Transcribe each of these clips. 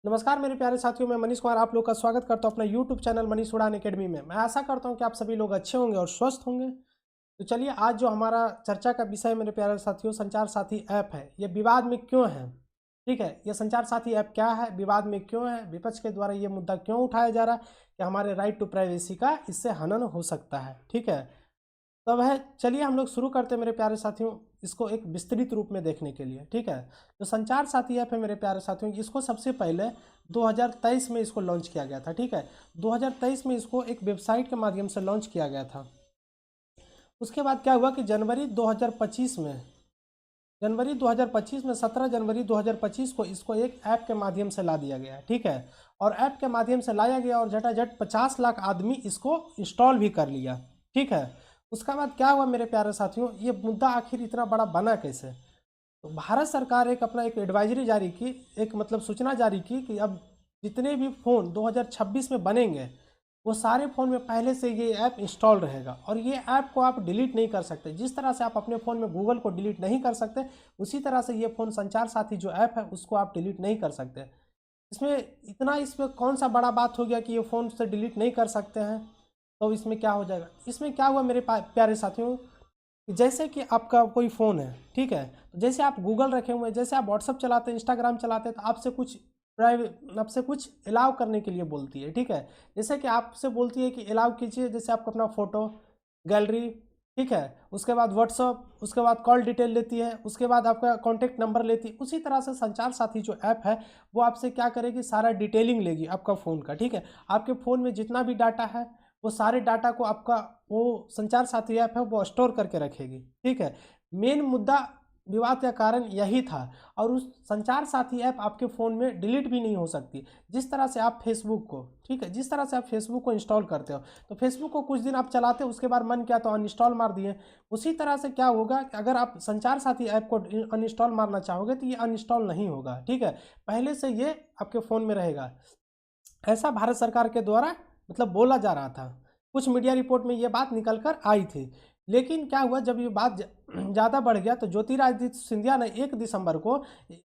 नमस्कार मेरे प्यारे साथियों, मैं मनीष कुमार आप लोग का स्वागत करता हूं अपना YouTube चैनल मनीष उड़ान एकेडमी में। मैं आशा करता हूं कि आप सभी लोग अच्छे होंगे और स्वस्थ होंगे। तो चलिए, आज जो हमारा चर्चा का विषय मेरे प्यारे साथियों संचार साथी ऐप है, ये विवाद में क्यों है। ठीक है, ये संचार साथी ऐप क्या है, विवाद में क्यों है, विपक्ष के द्वारा ये मुद्दा क्यों उठाया जा रहा है कि हमारे राइट टू प्राइवेसी का इससे हनन हो सकता है। ठीक है, तब है, चलिए हम लोग शुरू करते हैं मेरे प्यारे साथियों इसको एक विस्तृत रूप में देखने के लिए। ठीक है, जो संचार साथी ऐप है मेरे प्यारे साथियों, इसको सबसे पहले 2023 में इसको लॉन्च किया गया था। ठीक है, 2023 में इसको एक वेबसाइट के माध्यम से लॉन्च किया गया था। उसके बाद क्या हुआ कि जनवरी 2025 में 17 जनवरी 2025 को इसको एक ऐप के माध्यम से ला दिया गया। ठीक है, और ऐप के माध्यम से लाया गया और झटाझट 50 लाख आदमी इसको इंस्टॉल भी कर लिया। ठीक है, उसके बाद क्या हुआ मेरे प्यारे साथियों, ये मुद्दा आखिर इतना बड़ा बना कैसे। तो भारत सरकार एक अपना एक एडवाइजरी जारी की, एक मतलब सूचना जारी की कि अब जितने भी फ़ोन 2026 में बनेंगे वो सारे फ़ोन में पहले से ये ऐप इंस्टॉल रहेगा और ये ऐप को आप डिलीट नहीं कर सकते। जिस तरह से आप अपने फ़ोन में गूगल को डिलीट नहीं कर सकते, उसी तरह से ये फ़ोन संचार साथी जो ऐप है उसको आप डिलीट नहीं कर सकते। इसमें कौन सा बड़ा बात हो गया कि ये फ़ोन से डिलीट नहीं कर सकते हैं। तो इसमें क्या हो जाएगा, इसमें क्या हुआ मेरे प्यारे साथियों, जैसे कि आपका कोई फ़ोन है। ठीक है, तो जैसे आप गूगल रखे हुए हैं, जैसे आप व्हाट्सअप चलाते हैं, इंस्टाग्राम चलाते हैं, तो आपसे कुछ अलाउ करने के लिए बोलती है। ठीक है, जैसे कि आपसे बोलती है कि अलाउ कीजिए, जैसे आपको अपना फ़ोटो गैलरी, ठीक है, उसके बाद व्हाट्सअप, उसके बाद कॉल डिटेल लेती है, उसके बाद आपका कॉन्टैक्ट नंबर लेती है। उसी तरह से संचार साथी जो ऐप है वो आपसे क्या करेगी, सारा डिटेलिंग लेगी आपका फ़ोन का। ठीक है, आपके फ़ोन में जितना भी डाटा है वो सारे डाटा को आपका वो संचार साथी ऐप है वो स्टोर करके रखेगी। ठीक है, मेन मुद्दा विवाद का कारण यही था। और उस संचार साथी ऐप आपके फ़ोन में डिलीट भी नहीं हो सकती। जिस तरह से आप फेसबुक को, ठीक है, जिस तरह से आप फेसबुक को इंस्टॉल करते हो, तो फेसबुक को कुछ दिन आप चलाते हो, उसके बाद मन किया तो अनइंस्टॉल मार दिए। उसी तरह से क्या होगा कि अगर आप संचार साथी ऐप को अनइंस्टॉल मारना चाहोगे तो ये अनइंस्टॉल नहीं होगा। ठीक है, पहले से ये आपके फ़ोन में रहेगा। ऐसा भारत सरकार के द्वारा मतलब बोला जा रहा था, कुछ मीडिया रिपोर्ट में ये बात निकल कर आई थी। लेकिन क्या हुआ, जब ये बात ज़्यादा बढ़ गया तो ज्योतिरादित्य सिंधिया ने 1 दिसंबर को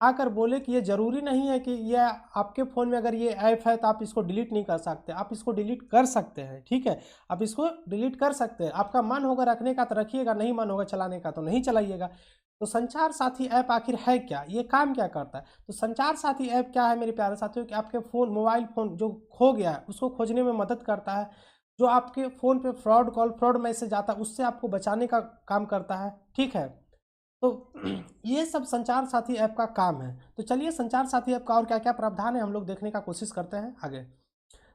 आकर बोले कि ये ज़रूरी नहीं है कि ये आपके फ़ोन में अगर ये ऐप है तो आप इसको डिलीट नहीं कर सकते, आप इसको डिलीट कर सकते हैं। ठीक है, आप इसको डिलीट कर सकते हैं, आपका मन होगा रखने का तो रखिएगा, नहीं मन होगा चलाने का तो नहीं चलाइएगा। तो संचार साथी ऐप आखिर है क्या, ये काम क्या करता है। तो संचार साथी ऐप क्या है मेरे प्यारे साथियों, कि आपके फ़ोन मोबाइल फ़ोन जो खो गया है उसको खोजने में मदद करता है। जो आपके फ़ोन पे फ्रॉड कॉल, फ्रॉड मैसेज आता है, उससे आपको बचाने का काम करता है। ठीक है, तो ये सब संचार साथी ऐप का काम है। तो चलिए, संचार साथी ऐप का और क्या क्या प्रावधान है हम लोग देखने का कोशिश करते हैं आगे।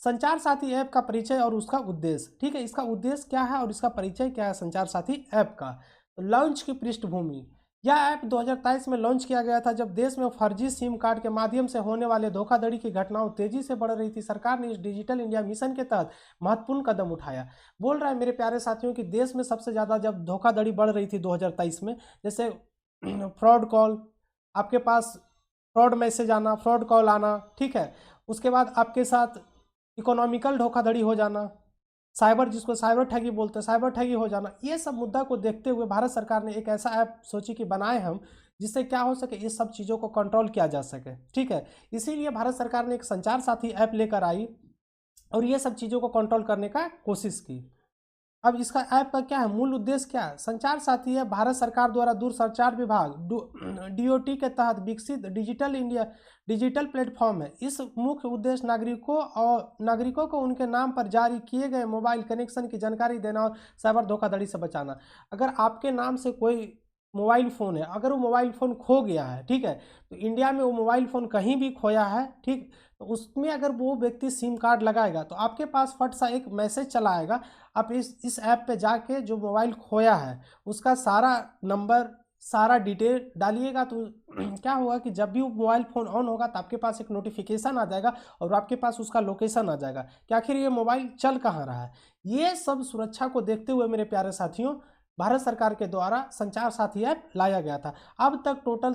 संचार साथी ऐप का परिचय और उसका उद्देश्य। ठीक है, इसका उद्देश्य क्या है और इसका परिचय क्या है संचार साथी ऐप का। तो लॉन्च की पृष्ठभूमि, यह ऐप 2023 में लॉन्च किया गया था जब देश में फर्जी सिम कार्ड के माध्यम से होने वाले धोखाधड़ी की घटनाओं तेजी से बढ़ रही थी। सरकार ने इस डिजिटल इंडिया मिशन के तहत महत्वपूर्ण कदम उठाया। बोल रहा है मेरे प्यारे साथियों कि देश में सबसे ज़्यादा जब धोखाधड़ी बढ़ रही थी 2023 में, जैसे फ्रॉड कॉल, आपके पास फ्रॉड मैसेज आना, फ्रॉड कॉल आना, ठीक है, उसके बाद आपके साथ इकोनॉमिकल धोखाधड़ी हो जाना, साइबर, जिसको साइबर ठगी बोलते हैं, साइबर ठगी हो जाना, ये सब मुद्दा को देखते हुए भारत सरकार ने एक ऐसा ऐप सोची कि बनाए हम जिससे क्या हो सके, इस सब चीज़ों को कंट्रोल किया जा सके। ठीक है, इसीलिए भारत सरकार ने एक संचार साथी ऐप लेकर आई और ये सब चीज़ों को कंट्रोल करने का कोशिश की। अब इसका ऐप का क्या है, मूल उद्देश्य क्या है। संचार साथी है भारत सरकार द्वारा दूरसंचार विभाग डीओटी के तहत विकसित डिजिटल प्लेटफॉर्म है। इस मुख्य उद्देश्य नागरिकों को उनके नाम पर जारी किए गए मोबाइल कनेक्शन की जानकारी देना और साइबर धोखाधड़ी से बचाना। अगर आपके नाम से कोई मोबाइल फ़ोन है, अगर वो मोबाइल फ़ोन खो गया है, ठीक है, तो इंडिया में वो मोबाइल फ़ोन कहीं भी खोया है, ठीक, तो उसमें अगर वो व्यक्ति सिम कार्ड लगाएगा तो आपके पास फट सा एक मैसेज चला आएगा। आप इस ऐप पे जाके जो मोबाइल खोया है उसका सारा नंबर, सारा डिटेल डालिएगा तो क्या होगा कि जब भी वो मोबाइल फ़ोन ऑन होगा तो आपके पास एक नोटिफिकेशन आ जाएगा और आपके पास उसका लोकेशन आ जाएगा कि आखिर ये मोबाइल चल कहाँ रहा है। ये सब सुरक्षा को देखते हुए मेरे प्यारे साथियों भारत सरकार के द्वारा संचार साथी ऐप लाया गया था। अब तक टोटल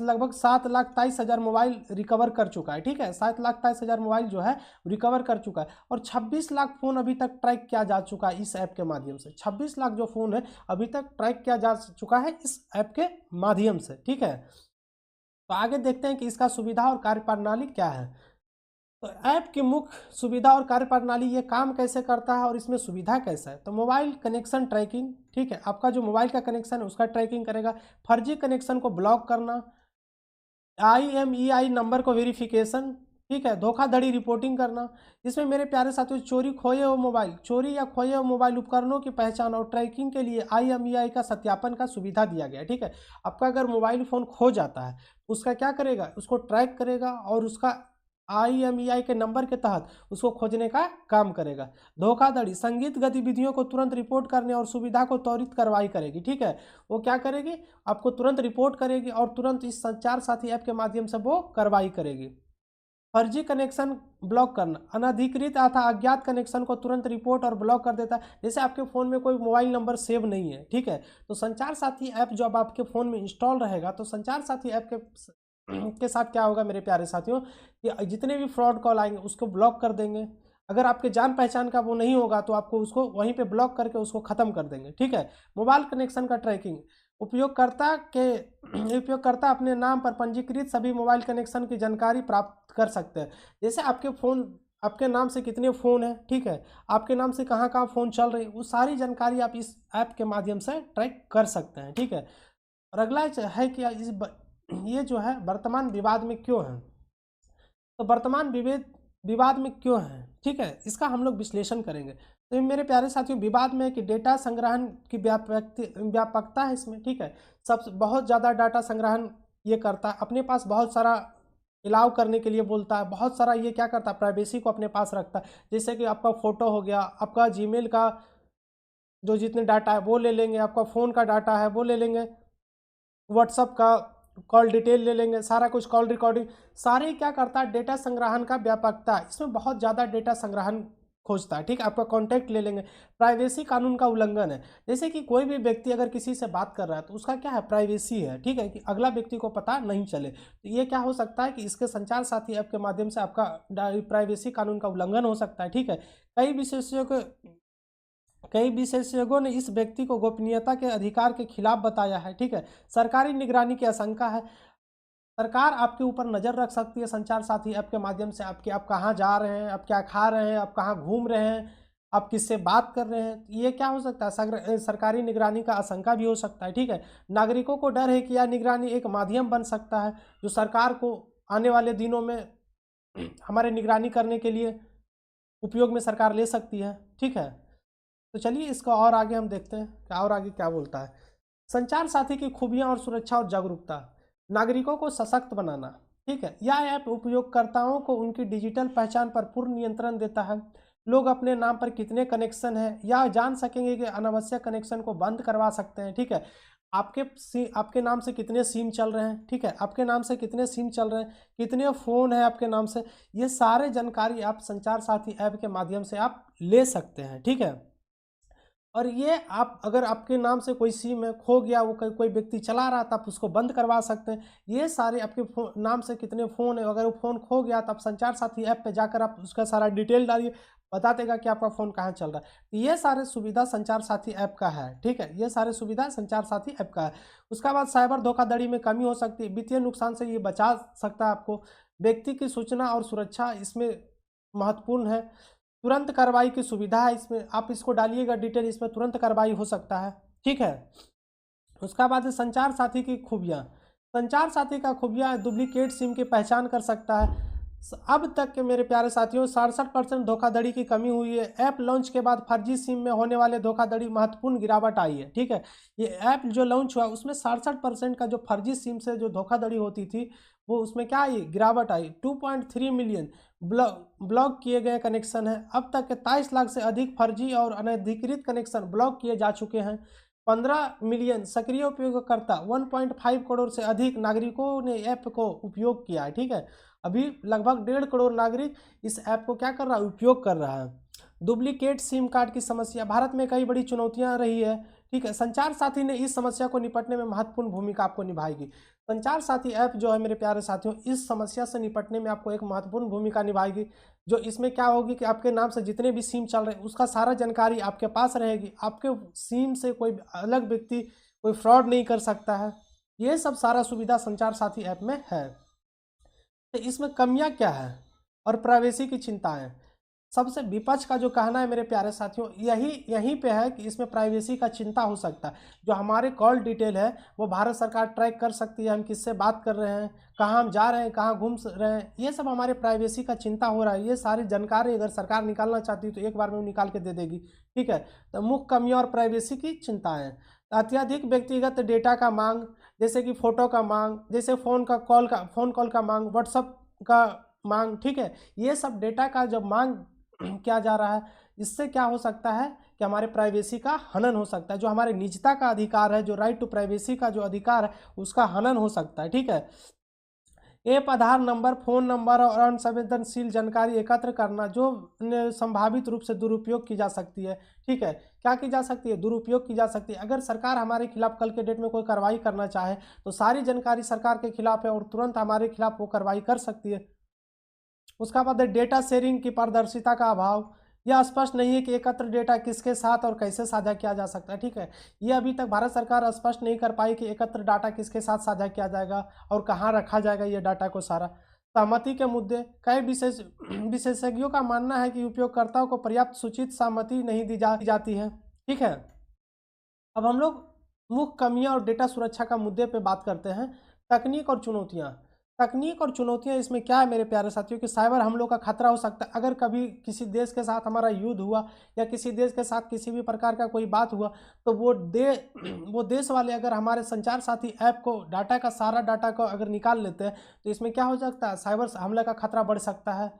लगभग 7,23,000 मोबाइल रिकवर कर चुका है। ठीक है, 7,23,000 मोबाइल जो है रिकवर कर चुका है और 26 लाख फ़ोन अभी तक ट्रैक किया जा चुका है इस ऐप के माध्यम से। 26 लाख जो फ़ोन है अभी तक ट्रैक किया जा चुका है इस ऐप के माध्यम से। ठीक है, तो आगे देखते हैं कि इसका सुविधा और कार्यप्रणाली क्या है। तो ऐप की मुख्य सुविधा और कार्यप्रणाली, ये काम कैसे करता है और इसमें सुविधा कैसा है। तो मोबाइल कनेक्शन ट्रैकिंग, ठीक है, आपका जो मोबाइल का कनेक्शन है उसका ट्रैकिंग करेगा। फर्जी कनेक्शन को ब्लॉक करना, IMEI नंबर को वेरिफिकेशन, ठीक है, धोखाधड़ी रिपोर्टिंग करना। इसमें मेरे प्यारे साथियों चोरी या खोए हुए मोबाइल उपकरणों की पहचान और ट्रैकिंग के लिए IMEI का सत्यापन का सुविधा दिया गया है, ठीक है। आपका अगर मोबाइल फ़ोन खो जाता है उसका क्या करेगा, उसको ट्रैक करेगा और उसका IMEI के नंबर के तहत उसको खोजने का काम करेगा। धोखाधड़ी, संगीत गतिविधियों को तुरंत रिपोर्ट करने और सुविधा को त्वरित कार्रवाई करेगी, ठीक है। वो क्या करेगी, आपको तुरंत रिपोर्ट करेगी और तुरंत इस संचार साथी ऐप के माध्यम से वो कार्रवाई करेगी। फर्जी कनेक्शन ब्लॉक करना, अनधिकृत अथवा अज्ञात कनेक्शन को तुरंत रिपोर्ट और ब्लॉक कर देता है। जैसे आपके फ़ोन में कोई मोबाइल नंबर सेव नहीं है, ठीक है, तो संचार साथी ऐप जब आपके फ़ोन में इंस्टॉल रहेगा तो संचार साथी ऐप के साथ क्या होगा मेरे प्यारे साथियों, कि जितने भी फ्रॉड कॉल आएंगे उसको ब्लॉक कर देंगे। अगर आपके जान पहचान का वो नहीं होगा तो आपको उसको वहीं पे ब्लॉक करके उसको ख़त्म कर देंगे, ठीक है। मोबाइल कनेक्शन का ट्रैकिंग, उपयोगकर्ता अपने नाम पर पंजीकृत सभी मोबाइल कनेक्शन की जानकारी प्राप्त कर सकते हैं। जैसे आपके नाम से कितने फ़ोन हैं, ठीक है, आपके नाम से कहाँ कहाँ फ़ोन चल रहे हैं, वो सारी जानकारी आप इस ऐप के माध्यम से ट्रैक कर सकते हैं, ठीक है। और अगला है कि ये जो है वर्तमान विवाद में क्यों है। तो वर्तमान विवाद में क्यों है, ठीक है, इसका हम लोग विश्लेषण करेंगे। तो ये मेरे प्यारे साथियों विवाद में है कि डेटा संग्रहण की व्यापकता है इसमें, ठीक है। सब बहुत ज़्यादा डाटा संग्रहण ये करता है, अपने पास बहुत सारा अलाउ करने के लिए बोलता है, बहुत सारा ये क्या करता है, प्राइवेसी को अपने पास रखता है। जैसे कि आपका फ़ोटो हो गया, आपका जीमेल का जो जितने डाटा है वो ले लेंगे, आपका फ़ोन का डाटा है वो ले लेंगे, व्हाट्सअप का कॉल डिटेल ले लेंगे, सारा कुछ कॉल रिकॉर्डिंग, सारे क्या करता है, डेटा संग्रहण का व्यापकता है, इसमें बहुत ज़्यादा डेटा संग्रहण खोजता है, ठीक है। आपका कॉन्टैक्ट ले लेंगे। प्राइवेसी कानून का उल्लंघन है, जैसे कि कोई भी व्यक्ति अगर किसी से बात कर रहा है तो उसका क्या है, प्राइवेसी है, ठीक है, कि अगला व्यक्ति को पता नहीं चले। तो ये क्या हो सकता है कि इसके संचार साथी ऐप के माध्यम से आपका प्राइवेसी कानून का उल्लंघन हो सकता है, ठीक है। कई विशेषज्ञों ने इस व्यक्ति को गोपनीयता के अधिकार के खिलाफ बताया है, ठीक है। सरकारी निगरानी की आशंका है, सरकार आपके ऊपर नज़र रख सकती है संचार साथी ऐप के माध्यम से, आप कहाँ जा रहे हैं, आप क्या खा रहे हैं, आप कहाँ घूम रहे हैं, आप किससे बात कर रहे हैं, ये क्या हो सकता है, सरकारी निगरानी का आशंका भी हो सकता है, ठीक है। नागरिकों को डर है कि यह निगरानी एक माध्यम बन सकता है जो सरकार को आने वाले दिनों में हमारे निगरानी करने के लिए उपयोग में सरकार ले सकती है, ठीक है। तो चलिए इसका और आगे हम देखते हैं कि और आगे क्या बोलता है। संचार साथी की खूबियां और सुरक्षा और जागरूकता, नागरिकों को सशक्त बनाना, ठीक है। यह ऐप उपयोगकर्ताओं को उनकी डिजिटल पहचान पर पूर्ण नियंत्रण देता है। लोग अपने नाम पर कितने कनेक्शन हैं या जान सकेंगे कि अनावश्यक कनेक्शन को बंद करवा सकते हैं, ठीक है। आपके नाम से कितने सिम चल रहे हैं, ठीक है, आपके नाम से कितने सिम चल रहे हैं, कितने फ़ोन हैं आपके नाम से, ये सारे जानकारी आप संचार साथी ऐप के माध्यम से आप ले सकते हैं, ठीक है। और ये आप अगर आपके नाम से कोई सिम है खो गया, वो कोई व्यक्ति चला रहा था, आप उसको बंद करवा सकते हैं। ये सारे आपके नाम से कितने फ़ोन है, अगर वो फ़ोन खो गया तो आप संचार साथी ऐप पे जाकर आप उसका सारा डिटेल डालिए, बता देगा कि आपका फ़ोन कहाँ चल रहा है। ये सारे सुविधा संचार साथी ऐप का है, ठीक है, ये सारे सुविधा संचार साथी ऐप का है। उसके बाद साइबर धोखाधड़ी में कमी हो सकती है, वित्तीय नुकसान से ये बचा सकता है आपको। व्यक्ति की सूचना और सुरक्षा इसमें महत्वपूर्ण है। तुरंत कार्रवाई की सुविधा है इसमें, आप इसको डालिएगा डिटेल, इसमें तुरंत कार्रवाई हो सकता है, ठीक है। उसका बाद संचार साथी की खूबियाँ, संचार साथी का खूबियाँ डुप्लीकेट सिम की पहचान कर सकता है। अब तक के मेरे प्यारे साथियों 67% धोखाधड़ी की कमी हुई है। ऐप लॉन्च के बाद फर्जी सिम में होने वाले धोखाधड़ी महत्वपूर्ण गिरावट आई है, ठीक है। ये ऐप जो लॉन्च हुआ उसमें 67% का जो फर्जी सिम से जो धोखाधड़ी होती थी वो उसमें क्या आई, गिरावट आई। 2.3 मिलियन ब्लॉक किए गए कनेक्शन हैं। अब तक के 23 लाख से अधिक फर्जी और अनधिकृत कनेक्शन ब्लॉक किए जा चुके हैं। 15 मिलियन सक्रिय उपयोगकर्ता, 1.5 करोड़ से अधिक नागरिकों ने ऐप को उपयोग किया है, ठीक है। अभी लगभग 1.5 करोड़ नागरिक इस ऐप को क्या कर रहा है, उपयोग कर रहा है। डुप्लीकेट सिम कार्ड की समस्या भारत में कई बड़ी चुनौतियां रही है, ठीक है। संचार साथी ने इस समस्या को निपटने में महत्वपूर्ण भूमिका आपको निभाएगी। संचार साथी ऐप जो है मेरे प्यारे साथियों इस समस्या से निपटने में आपको एक महत्वपूर्ण भूमिका निभाएगी। जो इसमें क्या होगी कि आपके नाम से जितने भी सिम चल रहे हैं उसका सारा जानकारी आपके पास रहेगी। आपके सिम से कोई अलग व्यक्ति कोई फ्रॉड नहीं कर सकता है। ये सब सारा सुविधा संचार साथी ऐप में है। तो इसमें कमियां क्या है और प्राइवेसी की चिंताएं। सबसे विपक्ष का जो कहना है मेरे प्यारे साथियों, यहीं पे है कि इसमें प्राइवेसी का चिंता हो सकता है। जो हमारे कॉल डिटेल है वो भारत सरकार ट्रैक कर सकती है, हम किससे बात कर रहे हैं, कहाँ हम जा रहे हैं, कहाँ घूम रहे हैं, ये सब हमारे प्राइवेसी का चिंता हो रहा है। ये सारी जानकारी अगर सरकार निकालना चाहती है तो एक बार में वो निकाल के दे देगी। ठीक है, तो मुख्य कमियाँ और प्राइवेसी की चिंताएँ। अत्यधिक व्यक्तिगत डेटा का मांग, जैसे कि फोटो का मांग, जैसे फोन कॉल का मांग, व्हाट्सअप का मांग। ठीक है, ये सब डेटा का जब मांग किया जा रहा है, इससे क्या हो सकता है कि हमारे प्राइवेसी का हनन हो सकता है। जो हमारे निजता का अधिकार है, जो राइट टू प्राइवेसी का जो अधिकार है, उसका हनन हो सकता है। ठीक है, ऐप आधार नंबर, फोन नंबर और अनसंवेदनशील जानकारी एकत्र करना जो संभावित रूप से दुरुपयोग की जा सकती है। ठीक है, क्या की जा सकती है? दुरुपयोग की जा सकती है। अगर सरकार हमारे खिलाफ कल के डेट में कोई कार्रवाई करना चाहे तो सारी जानकारी सरकार के खिलाफ है और तुरंत हमारे खिलाफ वो कार्रवाई कर सकती है। उसका बाद डेटा शेयरिंग की पारदर्शिता का अभाव, यह स्पष्ट नहीं है कि एकत्र डेटा किसके साथ और कैसे साझा किया जा सकता है। ठीक है, ये अभी तक भारत सरकार स्पष्ट नहीं कर पाई कि एकत्र डाटा किसके साथ साझा किया जाएगा और कहाँ रखा जाएगा ये डाटा को सारा। सहमति के मुद्दे, कई विशेषज्ञों का मानना है कि उपयोगकर्ताओं को पर्याप्त सूचित सहमति नहीं दी जाती है। ठीक है, अब हम लोग मुख्य कमियां और डेटा सुरक्षा का मुद्दे पे बात करते हैं। तकनीक और चुनौतियां। तकनीक और चुनौतियां इसमें क्या है मेरे प्यारे साथियों कि साइबर हमलों का खतरा हो सकता है। अगर कभी किसी देश के साथ हमारा युद्ध हुआ या किसी देश के साथ किसी भी प्रकार का कोई बात हुआ तो वो देश वाले अगर हमारे संचार साथी ऐप को डाटा का सारा डाटा को अगर निकाल लेते हैं तो इसमें क्या हो सकता है? साइबर हमले का खतरा बढ़ सकता है।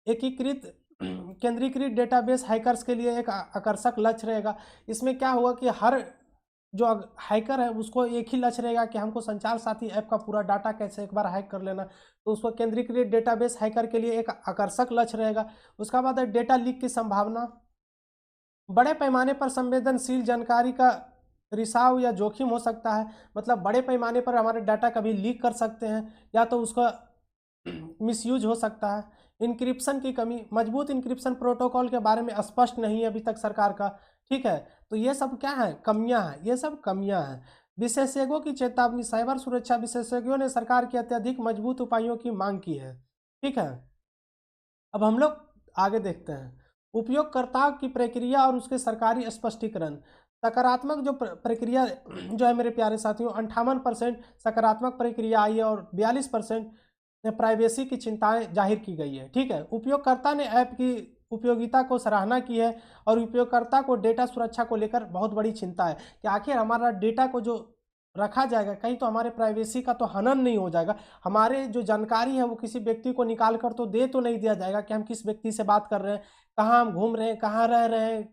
एकीकृत केंद्रीकृत डेटाबेस हैकर्स के लिए एक आकर्षक लक्ष्य रहेगा। इसमें क्या होगा कि हर जो हैकर है उसको एक ही लक्ष्य रहेगा कि हमको संचार साथी ऐप का पूरा डाटा कैसे एक बार हैक कर लेना, तो उसको केंद्रीकृत डेटाबेस हैकर के लिए एक आकर्षक लक्ष्य रहेगा। उसका बाद है डेटा लीक की संभावना। बड़े पैमाने पर संवेदनशील जानकारी का रिसाव या जोखिम हो सकता है। मतलब बड़े पैमाने पर हमारे डाटा कभी लीक कर सकते हैं या तो उसका मिसयूज हो सकता है। इंक्रिप्शन की कमी, मजबूत इंक्रिप्शन प्रोटोकॉल के बारे में स्पष्ट नहीं है अभी तक सरकार का। ठीक है, तो ये सब क्या है? कमियां हैं, ये सब कमियां हैं। विशेषज्ञों की चेतावनी, साइबर सुरक्षा विशेषज्ञों ने सरकार के अत्यधिक मजबूत उपायों की मांग की है। ठीक है, अब हम लोग आगे देखते हैं उपयोगकर्ताओं की प्रक्रिया और उसके सरकारी स्पष्टीकरण। सकारात्मक जो प्रक्रिया जो है मेरे प्यारे साथियों, 58% सकारात्मक प्रक्रिया आई है और 42% प्राइवेसी की चिंताएं जाहिर की गई है। ठीक है, उपयोगकर्ता ने ऐप की उपयोगिता को सराहना की है और उपयोगकर्ता को डेटा सुरक्षा को लेकर बहुत बड़ी चिंता है कि आखिर हमारा डेटा को जो रखा जाएगा कहीं तो हमारे प्राइवेसी का तो हनन नहीं हो जाएगा, हमारे जो जानकारी है वो किसी व्यक्ति को निकाल कर तो दे तो नहीं दिया जाएगा कि हम किस व्यक्ति से बात कर रहे हैं, कहाँ हम घूम रहे हैं, कहाँ रह रहे हैं,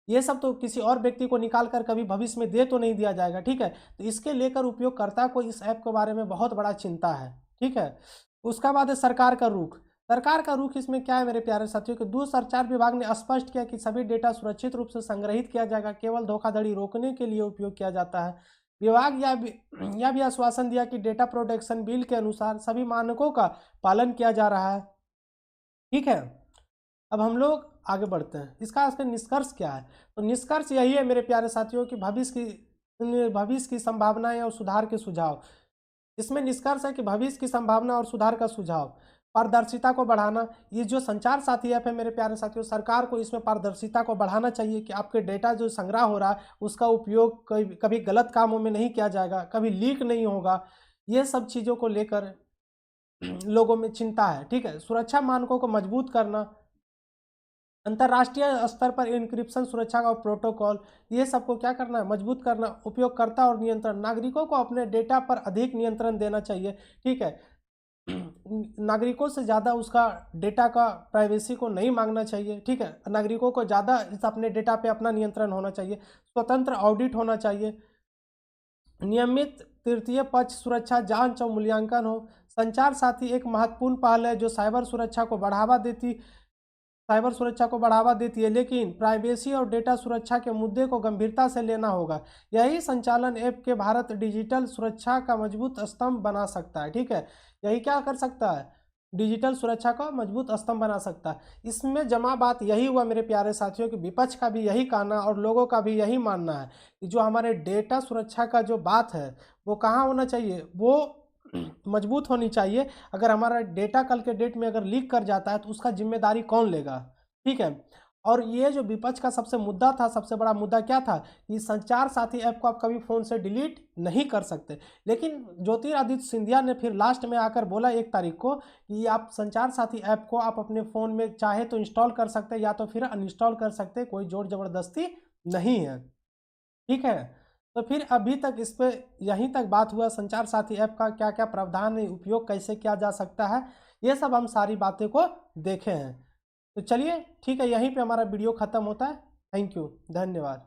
ये सब तो किसी और व्यक्ति को निकाल कर कभी भविष्य में दे तो नहीं दिया जाएगा। ठीक है, तो इसके लेकर उपयोगकर्ता को इस ऐप के बारे में बहुत बड़ा चिंता है। ठीक है, उसका बाद है सरकार का रुख। सरकार का रुख इसमें क्या है मेरे प्यारे साथियों कि दूरसंचार विभाग ने स्पष्ट किया कि सभी डेटा सुरक्षित रूप से संग्रहित किया जाएगा, केवल धोखाधड़ी रोकने के लिए उपयोग किया जाता है। विभाग यह भी आश्वासन दिया कि डेटा प्रोटेक्शन बिल के अनुसार सभी मानकों का पालन किया जा रहा है। ठीक है, अब हम लोग आगे बढ़ते हैं। इसका निष्कर्ष क्या है? तो निष्कर्ष यही है मेरे प्यारे साथियों कि भविष्य की संभावनाएं और सुधार के सुझाव। इसमें निष्कर्ष है कि भविष्य की संभावना और सुधार का सुझाव। पारदर्शिता को बढ़ाना, ये जो संचार साथी ऐप है मेरे प्यारे साथियों, सरकार को इसमें पारदर्शिता को बढ़ाना चाहिए कि आपके डेटा जो संग्रह हो रहा है उसका उपयोग कभी गलत कामों में नहीं किया जाएगा, कभी लीक नहीं होगा। ये सब चीज़ों को लेकर लोगों में चिंता है। ठीक है, सुरक्षा मानकों को मजबूत करना, अंतर्राष्ट्रीय स्तर पर इंक्रिप्शन सुरक्षा का प्रोटोकॉल, ये सबको क्या करना है? मजबूत करना। उपयोगकर्ता और नियंत्रण, नागरिकों को अपने डेटा पर अधिक नियंत्रण देना चाहिए। ठीक है, नागरिकों से ज़्यादा उसका डेटा का प्राइवेसी को नहीं मांगना चाहिए। ठीक है, नागरिकों को ज़्यादा अपने डेटा पे अपना नियंत्रण होना चाहिए। स्वतंत्र ऑडिट होना चाहिए। नियमित तृतीय पक्ष सुरक्षा जांच और मूल्यांकन हो। संचार साथी एक महत्वपूर्ण पहल है जो साइबर सुरक्षा को बढ़ावा देती है, लेकिन प्राइवेसी और डेटा सुरक्षा के मुद्दे को गंभीरता से लेना होगा। यही संचालन ऐप के भारत डिजिटल सुरक्षा का मजबूत स्तंभ बना सकता है। ठीक है, यही क्या कर सकता है? डिजिटल सुरक्षा का मजबूत स्तंभ बना सकता है। इसमें जमा बात यही हुआ मेरे प्यारे साथियों कि विपक्ष का भी यही कहना और लोगों का भी यही मानना है कि जो हमारे डेटा सुरक्षा का जो बात है वो कहाँ होना चाहिए, वो मजबूत होनी चाहिए। अगर हमारा डेटा कल के डेट में अगर लीक कर जाता है तो उसका जिम्मेदारी कौन लेगा, ठीक है। और ये जो विपक्ष का सबसे मुद्दा था, सबसे बड़ा मुद्दा क्या था कि संचार साथी ऐप को आप कभी फ़ोन से डिलीट नहीं कर सकते। लेकिन ज्योतिरादित्य सिंधिया ने फिर लास्ट में आकर बोला 1 तारीख को कि आप संचार साथी ऐप को आप अपने फ़ोन में चाहे तो इंस्टॉल कर सकते या तो फिर अनइंस्टॉल कर सकते, कोई जोर ज़बरदस्ती नहीं है, ठीक है। तो फिर अभी तक इस पे यहीं तक बात हुआ, संचार साथी ऐप का क्या क्या प्रावधान है, उपयोग कैसे किया जा सकता है, ये सब हम सारी बातें को देखे हैं। तो चलिए ठीक है, यहीं पे हमारा वीडियो ख़त्म होता है। थैंक यू, धन्यवाद।